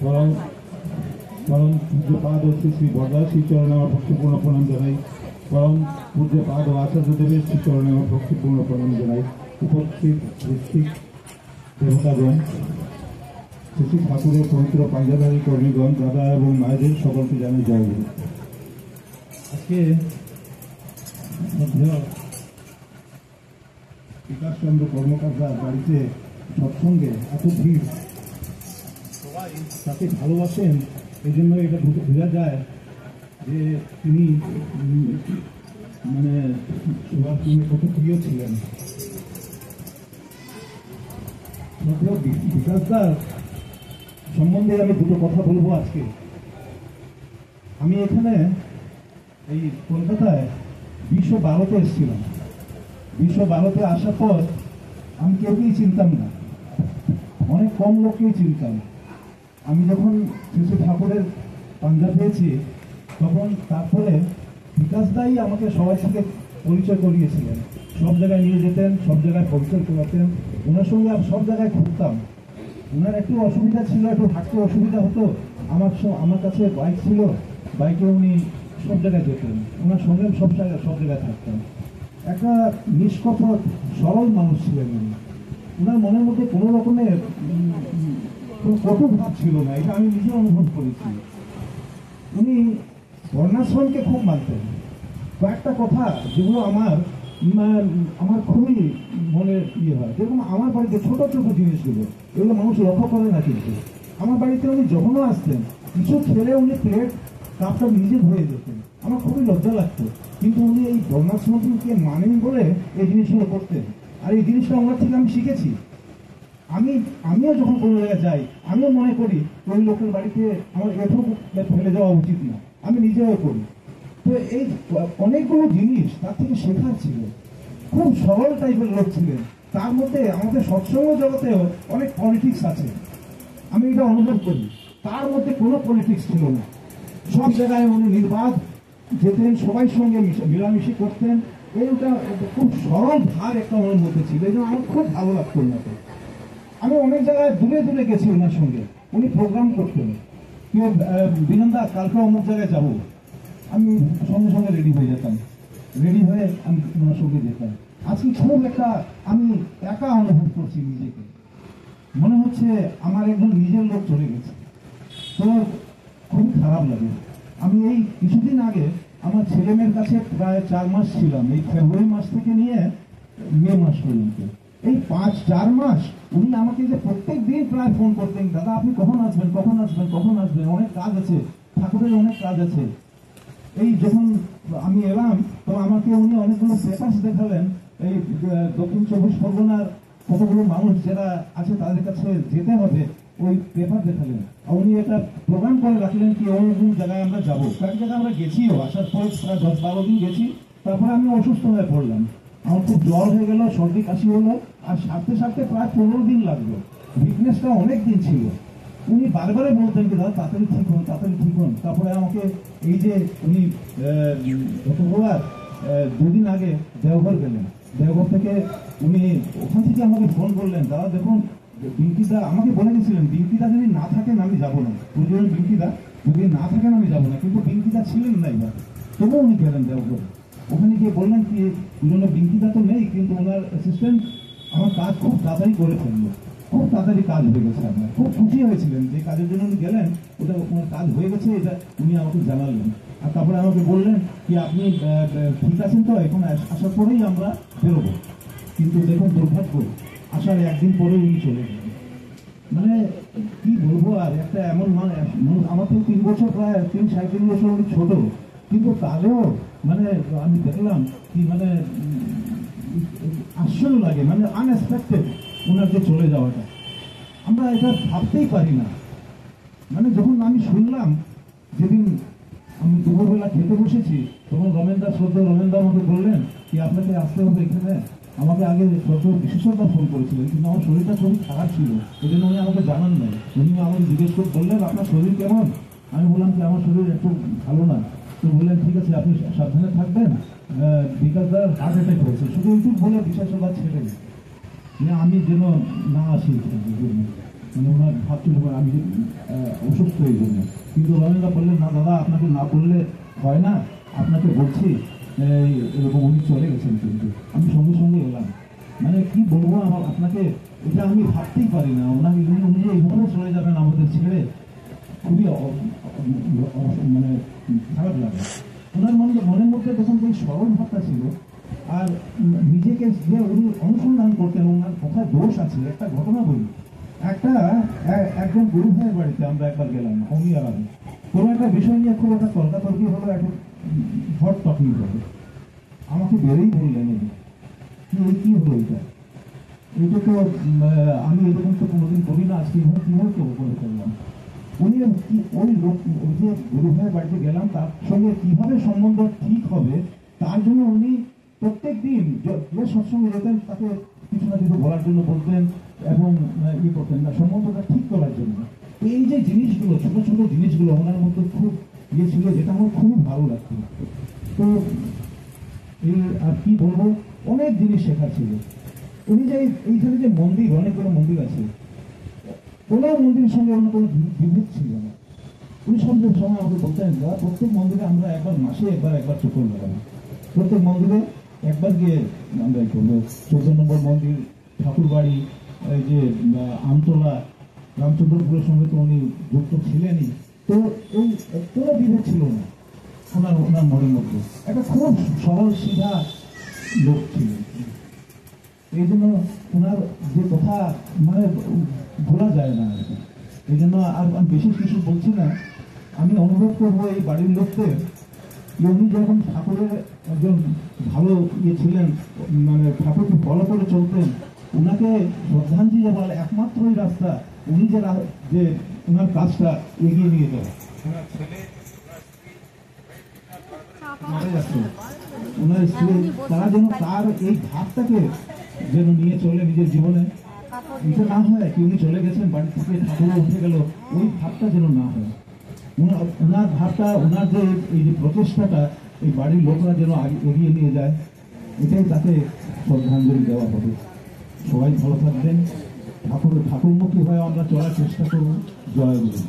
পরম পরম পূজ্যপাদ ও শ্রী শ্রী বরদা শ্রীচরণে আমার ভক্তিপূর্ণ প্রণাম জানাই। পরম পূজ্যপাদ ও আচার্যদেবের শ্রীচরণে আমার ভক্তিপূর্ণ প্রণাম জানাই। উপস্থিত ঋত্বিক দেবতাগণ, শ্রী ঠাকুরের পবিত্র পাঞ্জাধারী কর্মীগণ, দাদা এবং মায়েদের সকলকে জানাই জয় গুরু। আজকে বিকাশ চন্দ্র কর্মকর্তার বাড়িতে সৎসঙ্গে এত ভিড়, সবাই তাকে ভালোবাসেন, এই জন্য এটা বোঝা যায় যে তিনি মানে সবার কত প্রিয় ছিলেন। বিকাশদার সম্বন্ধে আমি দুটো কথা বলবো আজকে। আমি এখানে এই কলকাতায় 2012-তে এসেছিলাম। 2012-তে আসার পর আমি কেউকেই চিনতাম না, অনেক কম লোককেই চিনতাম। আমি যখন শ্রী ঠাকুরের পাঞ্জা পেয়েছি তখন তারপরে বিকাশদাই আমাকে সবার সাথে পরিচয় করিয়েছিলেন। সব জায়গায় নিয়ে যেতেন, সব জায়গায় পরিচয় করাতেন, ওনার সঙ্গে সব জায়গায় ঘুরতাম। ওনার একটু অসুবিধা ছিল, একটু হাঁটতে অসুবিধা হতো। আমার কাছে বাইক ছিল, বাইকে উনি সব জায়গায় যেতেন, ওনার সঙ্গে সব জায়গায় থাকতেন। একটা নিষ্কপট সরল মানুষ ছিলেন উনি। ওনার মনের মধ্যে কোনো রকমের কটু ভাব ছিল না, এটা আমি নিজে অনুভব করেছি। উনি বর্ণাশ্রমকে খুব মানতেন। কয়েকটা কথা যেগুলো আমার খুবই মনে হয়, যেরকম আমার বাড়িতে ছোট ছোট জিনিসগুলো, এগুলো মানুষ লক্ষ্য করে না। কিন্তু আমার বাড়িতে উনি যখনও আসতেন, কিছু খেলে উনি প্লেট কাপটা নিজে ধুয়ে যেতেন। আমার খুবই লজ্জা লাগতো, কিন্তু উনি এই বর্ণাশ্রমকে মানেন বলে এই জিনিসগুলো করতেন। আর এই জিনিসটা ওনার থেকে আমি শিখেছি। আমিও যখন কোনো জায়গায় যাই, আমিও মনে করি ওই লোকের বাড়িতে আমার এটুকু ফেলে যাওয়া উচিত না, আমি নিজেও করি। তো এই অনেকগুলো জিনিস তার থেকে শেখার ছিল। খুব সরল টাইপের লোক ছিলেন। তার মধ্যে আমাদের সৎসঙ্গ জগতেও অনেক পলিটিক্স আছে, আমি এটা অনুভব করি। তার মধ্যে কোনো পলিটিক্স ছিল না। সব জায়গায় উনি নির্বাদ যেতেন, সবাই সঙ্গে মিলামিশি করতেন। এইটা খুব সরল ভাব একটা ওনার মধ্যে ছিল, এই জন্য আমার খুব ভালো লাগতো ওনাকে। আমি অনেক জায়গায় দূরে দূরে গেছি ওনার সঙ্গে, উনি প্রোগ্রাম করতেন। কেউ বিনন্দা কালকে অমুক জায়গায় যাবো, আমি সঙ্গে সঙ্গে রেডি হয়ে যেতাম, রেডি হয়ে আমি ওনার সঙ্গে যেতাম। আজকে খুব একটা আমি একা অনুভব করছি নিজেকে, মনে হচ্ছে আমার একজন নিজের লোক চলে গেছে। তো খুব খারাপ লাগে। আমি এই কিছুদিন আগে আমার ছেলে মেয়ের কাছে প্রায় 4 মাস ছিলাম, এই ফেব্রুয়ারি মাস থেকে নিয়ে মে মাস পর্যন্ত। এই 4 মাস উনি আমাকে যে প্রত্যেক দিন প্রায় ফোন করতেন, দাদা আপনি কখন আসবেন, কখন আসবেন, কখন আসবেন, অনেক কাজ আছে, ঠাকুরের অনেক কাজ আছে। এই যখন আমি এলাম তো আমাকে উনি অনেকগুলো পেপার্স দেখালেন। এই দক্ষিণ 24 পরগনার কতগুলো মানুষ যারা আছে তাদের কাছে যেতে হবে, ওই পেপার দেখালেন। আর উনি একটা প্রোগ্রাম করে রাখলেন কি অন্য জায়গায় আমরা যাবো। কয়েক জায়গায় আমরা গেছিও, আসার পরে প্রায় 10-12 দিন গেছি। তারপরে আমি অসুস্থ হয়ে পড়লাম, আমার খুব জ্বর হয়ে গেল, সর্দি কাশি হলো, আর সারতে সারতে প্রায় 15 দিন লাগলো। উইকনেসটা অনেক দিন ছিল। উনি বারবারে বলতেন যে দাদা তাড়াতাড়ি ঠিক হন, তাড়াতাড়ি ঠিক হন। তারপরে আমাকে এই যে উনি গতবার 2 দিন আগে দেওঘর গেলেন, দেওঘর থেকে উনি ওখান থেকে আমাকে ফোন করলেন, দাদা দেখুন বিঙ্কিদা আমাকে বলে গেছিলেন বিঙ্কিদা যদি না থাকেন আমি যাবো না, দুজন বিঙ্কিদা যদি না থাকেন আমি যাবো না। কিন্তু বিঙ্কিদা ছিলেন না এবার, তবুও উনি গেলেন দেওঘর। ওখানে গিয়ে বললেন কি দুজনে বিঙ্কিদা তো নেই, কিন্তু ওনার অ্যাসিস্ট্যান্ট আমার কাজ খুব তাড়াতাড়ি করে ফেললো, খুব তাড়াতাড়ি কাজ হয়ে গেছে। আপনার খুব খুশি হয়েছিলেন যে কাজের জন্য উনি গেলেন, ওটা ওনার কাজ হয়ে গেছে, এটা উনি আমাকে জানালেন। আর তারপরে আমাকে বললেন কি আপনি ঠিক আছেন তো, এখন আসার পরেই আমরা বেরোবো। কিন্তু দেখুন দুর্ভাগ্য, আসার একদিন পরে উনি চলে গেলেন। মানে কি বলবো আর, একটা এমন আমার থেকে 3 বছর প্রায় 3-3.5 বছর উনি ছোট, কিন্তু তাদেরও মানে আমি দেখলাম কি মানে আশ্চর্য লাগে, মানে আনএক্সপেক্টেড ওনার যে চলে যাওয়াটা। আমরা এটা ভাবতেই পারি না। মানে যখন আমি শুনলাম, যেদিন আমি দুপুরবেলা খেতে বসেছি, তখন রমেনদা আমাকে বললেন কি আপনাকে আসতে হবে এখানে। আমাকে আগে বিশেষজ্ঞ ফোন করেছিলেন, কিন্তু আমার শরীরটা খুবই খারাপ ছিল, এই জন্য উনি আমাকে জানান নাই। উনি আমাকে জিজ্ঞেস করে বললেন আপনার শরীর কেমন। আমি বললাম কি আমার শরীর একটু ভালো না। তো বললেন ঠিক আছে আপনি সাবধানে থাকবেন, বিকাশদার হার্ট অ্যাটাক হয়েছে, শুধু এইটুকু বলে বিশেষজ্ঞ ছেড়ে আমি যেন না আসি। মানে ওনার ভাবছিল আমি অসুস্থ এই জন্য। কিন্তু রমেনদা বললেন, না দাদা, আপনাকে না বললে হয় না, আপনাকে বলছি। এরকম উনি চলে গেছেন, কিন্তু আমি সঙ্গে সঙ্গে এলাম। মানে কি বলবো আপনাকে, এটা আমি ভাবতেই পারি না। উনি যে এইভাবে চলে যাবেন আমাদের ছেড়ে, খুবই মানে খারাপ লাগে। ওনার মনের মধ্যে তখন যে সরল ভাবটা ছিল, আর নিজেকে যে উনি অনুসন্ধান করতেন ওনার কোথায় দোষ আছে। একটা ঘটনা বলি, একজন গুরু ভাইয়ের বাড়িতে আমরা একবার গেলাম, অমি আলাদা কোনো একটা বিষয় নিয়ে খুব একটা তর্কাতর্কি হলো, এখন হট টপিক হলো। আমাকে বেরোই বললেন, কি হলো এটা তো আমি এরকম তো কোনোদিন করি না, আজকে কিভাবে করে করলাম। উনি ওই লোক, ওই যে গুরু ভাইয়ের বাড়িতে গেলাম, তার সঙ্গে কিভাবে সম্বন্ধ ঠিক হবে তার জন্য উনি প্রত্যেক দিন যে সৎসঙ্গে যেতেন তাকে কিছু না কিছু বলার জন্য বলতেন এবং ইয়ে করতেন না, সম্বন্ধটা ঠিক করার জন্য। এই যে জিনিসগুলো, ছোট ছোট জিনিসগুলো ওনার মধ্যে খুব ইয়ে ছিল, যেটা আমার খুব ভালো লাগতো। তো এই আর কি বলবো, অনেক জিনিস শেখার ছিল। উনি যে এইখানে যে মন্দির, অনেকগুলো মন্দির আছে, কোনো মন্দিরের সঙ্গে অন্য কোনো বিভেদ ছিল না। উনি সব সময় আমাকে বলতেন, প্রত্যেক মন্দিরে আমরা মাসে একবার চক্কর লাগাবো, প্রত্যেক মন্দিরে একবার গিয়ে আমরা করবো। 14 নম্বর মন্দির, ঠাকুরবাড়ি, এই যে আমতলা, রামচন্দ্রপুরের সঙ্গে তো উনি যুক্ত ছিলেনই। তো এই কোনো বিভেদ ছিল না ওনার মনের মধ্যে। একটা খুব সহজ সিধা লোক ছিলেন। এই জন্য ওনার যে কথা মানে ভোলা যায় না। এই জন্য আর আমি বেশি কিছু বলছি না। আমি অনুরোধ করবো এই বাড়ির লোকদের, উনি যখন ঠাকুরের একজন ভালো ইয়ে ছিলেন, মানে ঠাকুরকে ফলো করে চলতেন, ওনাকে শ্রদ্ধাঞ্জলি দেওয়ার একমাত্রই রাস্তা উনি যে ওনার কাজটা এগিয়ে নিয়ে যাওয়া। মারা যাচ্ছে ওনার স্ত্রী, তারা যেন তার এই ভাবটাকে যেন নিয়ে চলে নিজের জীবনে। এটা না হয় কি উনি চলে গেছেন বাড়ি থেকে, ঠাকুরও উঠে গেল, ওই ভাবটা যেন না হয়। ওনার ভাবটা, ওনার যে এই যে প্রচেষ্টাটা এই বাড়ির লোকরা যেন এগিয়ে নিয়ে যায়, এটাই তাকে শ্রদ্ধাঞ্জলি দেওয়া হবে। সবাই ভালো থাকবেন, ঠাকুরমুখী হয়ে আমরা চলার চেষ্টা করব। জয় গুরু।